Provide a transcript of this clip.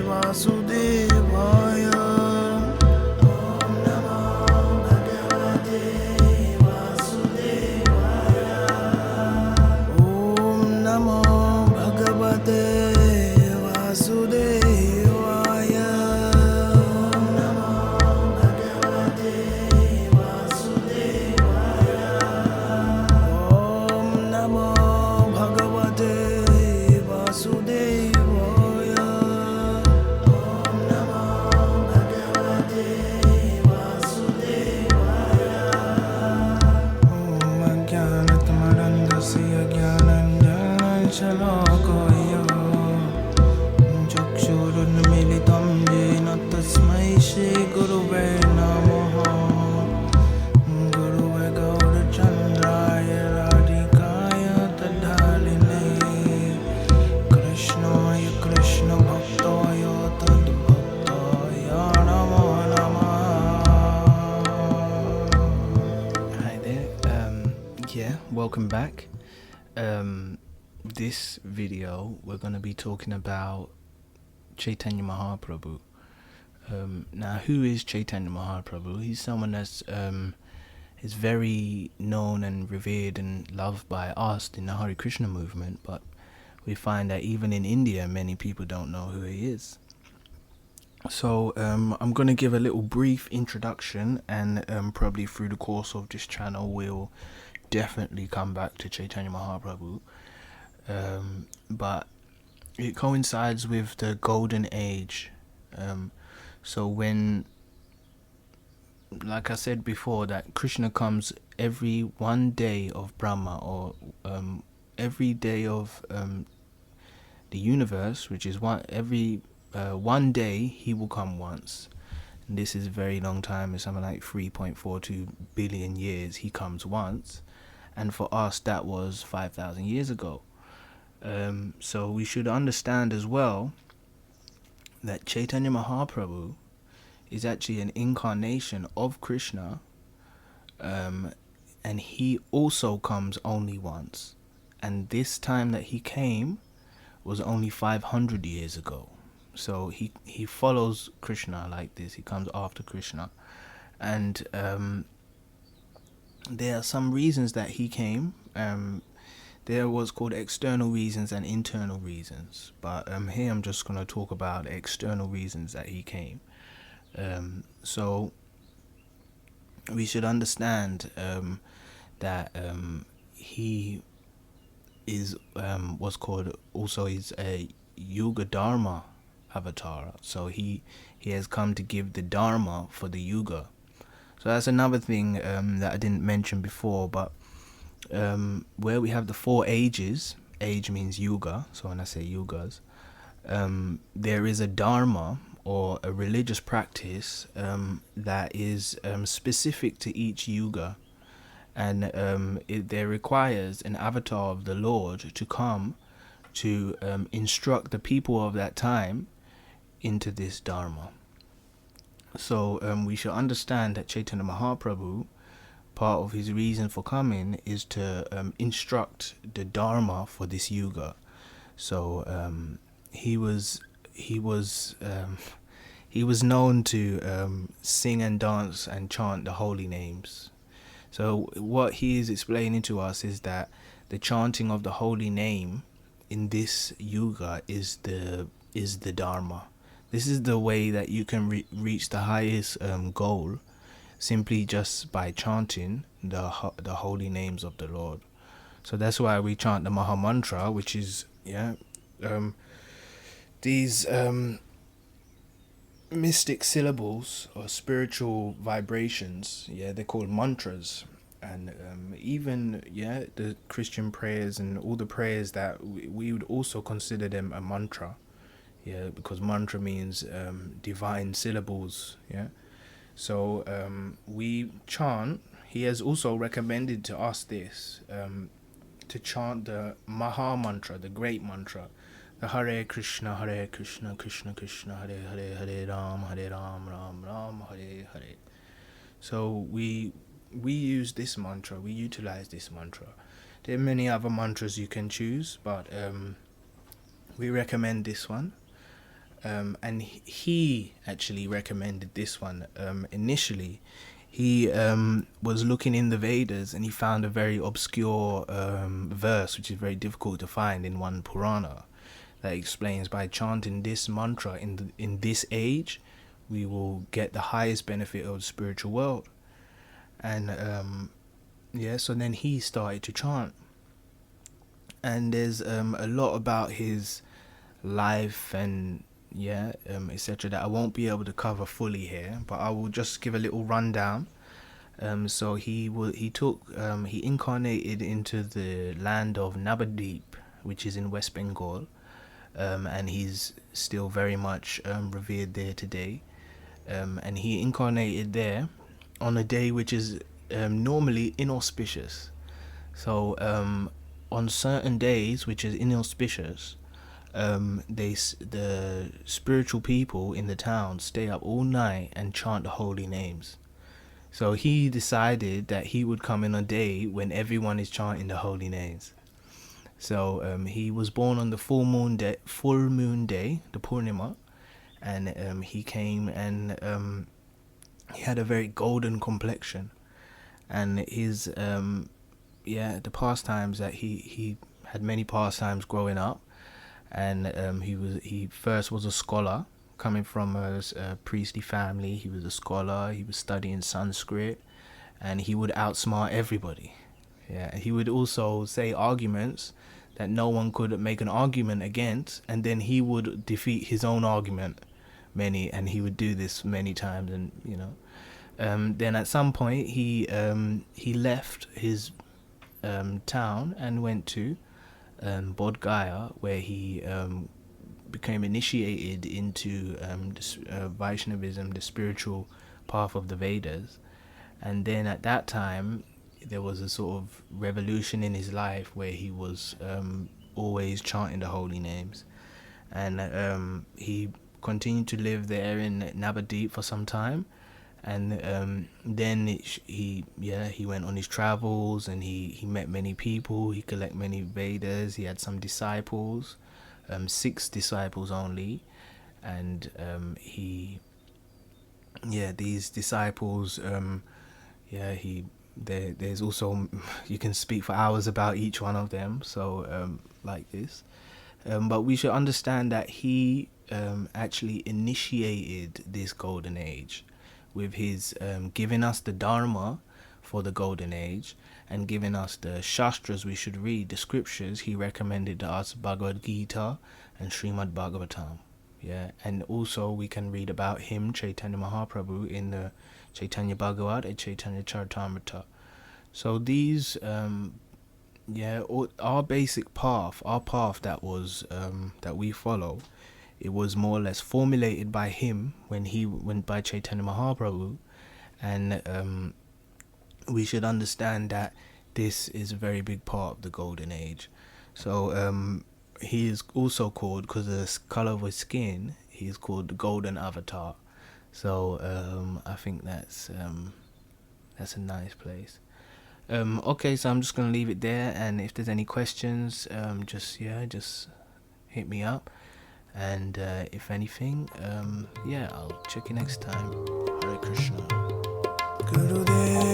Vasudevaya. Om Namo Bhagavate Vasudevaya. Om Namo Bhagavate Vasudevaya. Om Namo Bhagavate Vasudevaya. Om Namo Bhagavate Vasudevaya. Om Namo Bhagavate Vasudevaya. Om Ajnanatimirandasya Jnananjana Shalakaya Chakshurunmilitam Jena Tasmai Shri Guruve Namaha. Guruve Gaurachandraya Radhikaya Tadhaline Krishnaya Krishna Bhaktaya Tadbhaktaya Namo Namah. Hi there, yeah, welcome back. This video we're going to be talking about Chaitanya Mahaprabhu. Now, who is Chaitanya Mahaprabhu? He's someone that's is very known and revered and loved by us in the Hare Krishna movement, but we find that even in India many people don't know who he is. So I'm going to give a little brief introduction, and probably through the course of this channel we'll definitely come back to Chaitanya Mahaprabhu. But it coincides with the golden age. So when, like I said before, that Krishna comes every one day of Brahma, or every day of the universe, which is every one day he will come once. And this is a very long time. It's something like 3.42 billion years he comes once, and for us that was 5,000 years ago. So we should understand as well that Chaitanya Mahaprabhu is actually an incarnation of Krishna, and he also comes only once, and this time that he came was only 500 years ago. So he follows Krishna like this. He comes after Krishna, and there are some reasons that he came. There was called external reasons and internal reasons, but here I'm just going to talk about external reasons that he came. So we should understand that he is what's called also is a Yuga Dharma avatar. So he has come to give the Dharma for the Yuga. So that's another thing that I didn't mention before, but where we have the 4 ages, age means yuga, so when I say yugas, there is a dharma or a religious practice that is specific to each yuga, and there requires an avatar of the Lord to come to instruct the people of that time into this dharma. So we should understand that Chaitanya Mahaprabhu, part of his reason for coming is to instruct the Dharma for this yuga. So he was known to sing and dance and chant the holy names. So what he is explaining to us is that the chanting of the holy name in this yuga is the Dharma. This is the way that you can reach the highest goal, simply just by chanting the holy names of the Lord. So that's why we chant the Maha-Mantra, which is these mystic syllables or spiritual vibrations. They're called mantras. And even the Christian prayers and all the prayers that we would also consider them a mantra, because mantra means divine syllables. So we chant. He has also recommended to us this, to chant the Maha-Mantra, the great mantra, the Hare Krishna, Krishna Krishna, Hare Hare, Hare Ram, Ram Ram, Hare Hare. So we use this mantra, we utilize this mantra. There are many other mantras you can choose, but we recommend this one. And he actually recommended this one. Initially, he was looking in the Vedas and he found a very obscure verse, which is very difficult to find in one Purana, that explains by chanting this mantra in this age, we will get the highest benefit of the spiritual world. And so then he started to chant. And there's a lot about his life and etc. that I won't be able to cover fully here, but I will just give a little rundown. So he incarnated into the land of Navadvip, which is in West Bengal, and he's still very much revered there today. And he incarnated there on a day which is normally inauspicious. So on certain days which is inauspicious, the spiritual people in the town stay up all night and chant the holy names. So he decided that he would come in a day when everyone is chanting the holy names. So he was born on the full moon day, the Purnima, and he came and he had a very golden complexion, and his the pastimes that he had many pastimes growing up. And he first was a scholar, coming from a priestly family. He was a scholar. He was studying Sanskrit, and he would outsmart everybody. Yeah, he would also say arguments that no one could make an argument against, and then he would defeat his own argument and he would do this many times. And then at some point he left his town and went to Bodh Gaya, where he became initiated into Vaishnavism, the spiritual path of the Vedas. And then at that time there was a sort of revolution in his life where he was always chanting the holy names, and he continued to live there in Navadvip for some time. And then he went on his travels, and he met many people. He collected many Vedas. He had some disciples, 6 disciples only, and these disciples, there's also, you can speak for hours about each one of them. So like this, but we should understand that he actually initiated this golden age with his giving us the Dharma for the golden age, and giving us the Shastras we should read, the scriptures. He recommended us Bhagavad Gita and Srimad Bhagavatam. Yeah, and also we can read about him, Chaitanya Mahaprabhu, in the Chaitanya Bhagavat and Chaitanya Charitamrita. So these our basic path, our path that was that we follow, it was more or less formulated by him when he went by Chaitanya Mahaprabhu. And we should understand that this is a very big part of the golden age. So he is also called, because of the color of his skin, he is called the golden avatar. So I think that's a nice place. Okay, so I'm just gonna leave it there, and if there's any questions, just hit me up. And if anything, I'll check you next time. Hare Krishna. Gurudev.